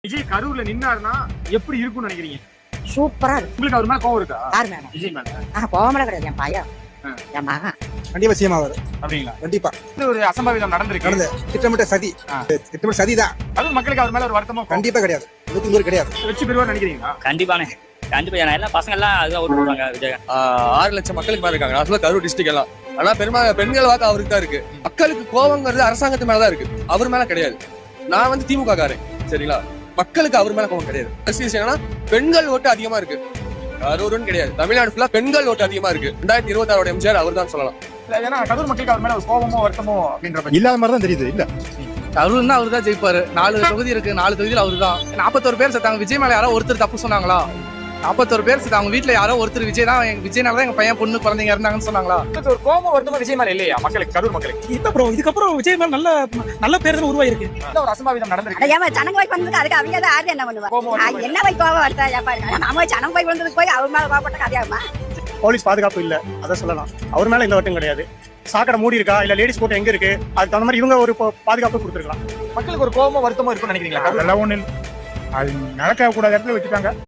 விஜய் கரூர்ல நின்னாருன்னா எப்படி இருக்கும்னு நினைக்கிறீங்க? சூப்பரா இருக்கு. உங்களுக்கு அவர் மேல கோவம் இருக்கா? யார் மேல? விஜய் மேல. கோவமே கிடையாது. என் பையன் என் மகன் கண்டிப்பா சீமா வரும். அப்படிங்களா? கண்டிப்பா இது ஒரு அசம்பாவிதம் நடந்திருக்கு. திட்டமிட்ட சதிதான். அது மக்களுக்கு அவர் மேல ஒரு வருத்தமோ கண்டிப்பா கிடையாது. 100 கிடையாது. வெற்றி பெறுவார் நினைக்கிறீங்களா? கண்டிப்பானே கண்டிப்பா. ஏன்னா எல்லா பசங்க எல்லாம் அதுதான் ஓட்டு போடுவாங்க விஜய். 6 லட்சம் மக்களுக்கு மேல இருக்காங்க. நான் சொல்ல கரூர் டிஸ்ட்ரிக்ட் எல்லாம். ஆனா பெண்கள் வாக்கு அவருக்கு தான் இருக்கு. மக்களுக்கு கோவங்கிறது அரசாங்கத்து மேலதான் இருக்கு, அவர் மேல கிடையாது. நான் வந்து திமுக காரன், சரிங்களா? மக்களுக்கு அவர் மேல கோவம் கிடையாது. என்னன்னா பெண்கள் ஓட்டு அதிகமா இருக்கு. கரூர்னு கிடையாது, தமிழ்நாடு ஃபுல்லா பெண்கள் ஓட்டு அதிகமா இருக்கு. 2026 எம்ஜிஆர் அவர் தான் சொல்லலாம். ஏன்னா கரூர் மக்களுக்கு அவர் மேல ஒரு கோவமோ வருத்தமோ அப்படின்ற இல்லாத மாதிரி தான் தெரியுது. இல்ல கரூர்னா அவரு தான் ஜெயிப்பாரு. 4 தொகுதி இருக்கு, 4 தொகுதியில் அவரு தான். 41 பேர் செத்தாங்க. விஜய் மேல யாரோ ஒருத்தர் தப்பு சொன்னாங்களா? 41 பேர் செத்தாங்க. அவங்க வீட்டுல யாரோ ஒருத்தர் விஜய் தான், விஜய்னால தான் எங்க பையன் பொண்ணு குழந்தைங்க இருந்தாங்கன்னு சொன்னாங்களா? ஒரு கோவமோ வருத்தமோ விஜய் மேல இல்லையா மக்களுக்கு, கரூர் மக்களுக்கு? இதுக்கப்புறம் விஜய் மேல நல்ல பேர் தான் உருவாயிருக்கு. ஒரு அசம்பாவிதம் நடந்திருக்கு. ஜனங்க போய் வந்ததுக்கு அதுக்கு அவங்க தான் ஆறு என்ன பண்ணுவாங்க? என்ன போய் கோவம் வருத்தா? நாம ஜனங்க போய் வந்ததுக்கு போய் அவர் மேல கோவப்பட்ட கதையாகுமா? போலீஸ் பாதுகாப்பு இல்ல, அதான் சொல்லலாம். அவர் மேல இந்த வட்டம் கிடையாது. சாக்கடை மூடி இருக்கா, இல்ல லேடிஸ் போட்டு எங்க இருக்கு, அதுக்கு தகுந்த மாதிரி இவங்க ஒரு பாதுகாப்பு கொடுத்துருக்கலாம். மக்களுக்கு ஒரு கோவமோ வருத்தமோ இருக்கும்னு நினைக்கிறீங்களா? அதெல்லாம் ஒண்ணு அது நடக்க கூடாத இடத்துல வச்சுட்டாங்க.